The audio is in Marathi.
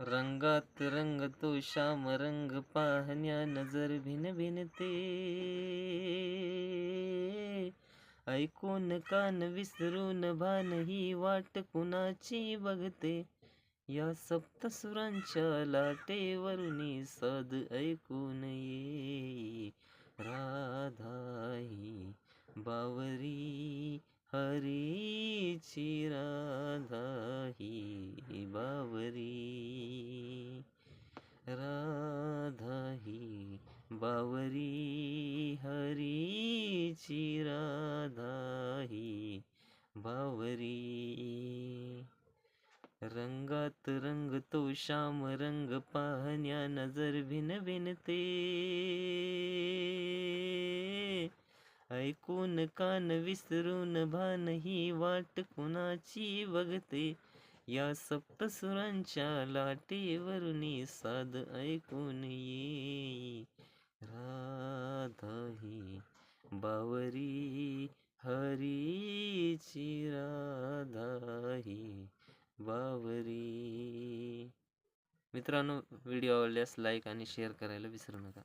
रंगात रंगतो श्याम रंग पाहण्या नजर भिन भिनते. ऐकून कान विसरून भान ही वाट कुणाची बघते. या सप्तसुरांच्या लाटेवरुनी साद ऐकून ये. राधा ही बावरी हरीची, राधा ही बावरी. राधा ही बावरी हरीची, राधा ही बावरी. रंगात रंगतो श्याम रंग पाहण्या नजर भिन भिनते. ऐकून कान विसरून भान ही वाट कुणाची बघते. या सप्तसुरांच्या लाटेवरुनी साद ऐकून ये. राधा ही बावरी हरीची, राधा ही बावरी. मित्रांनो, व्हिडिओ आवडल्यास लाईक आणि शेअर करायला विसरू नका.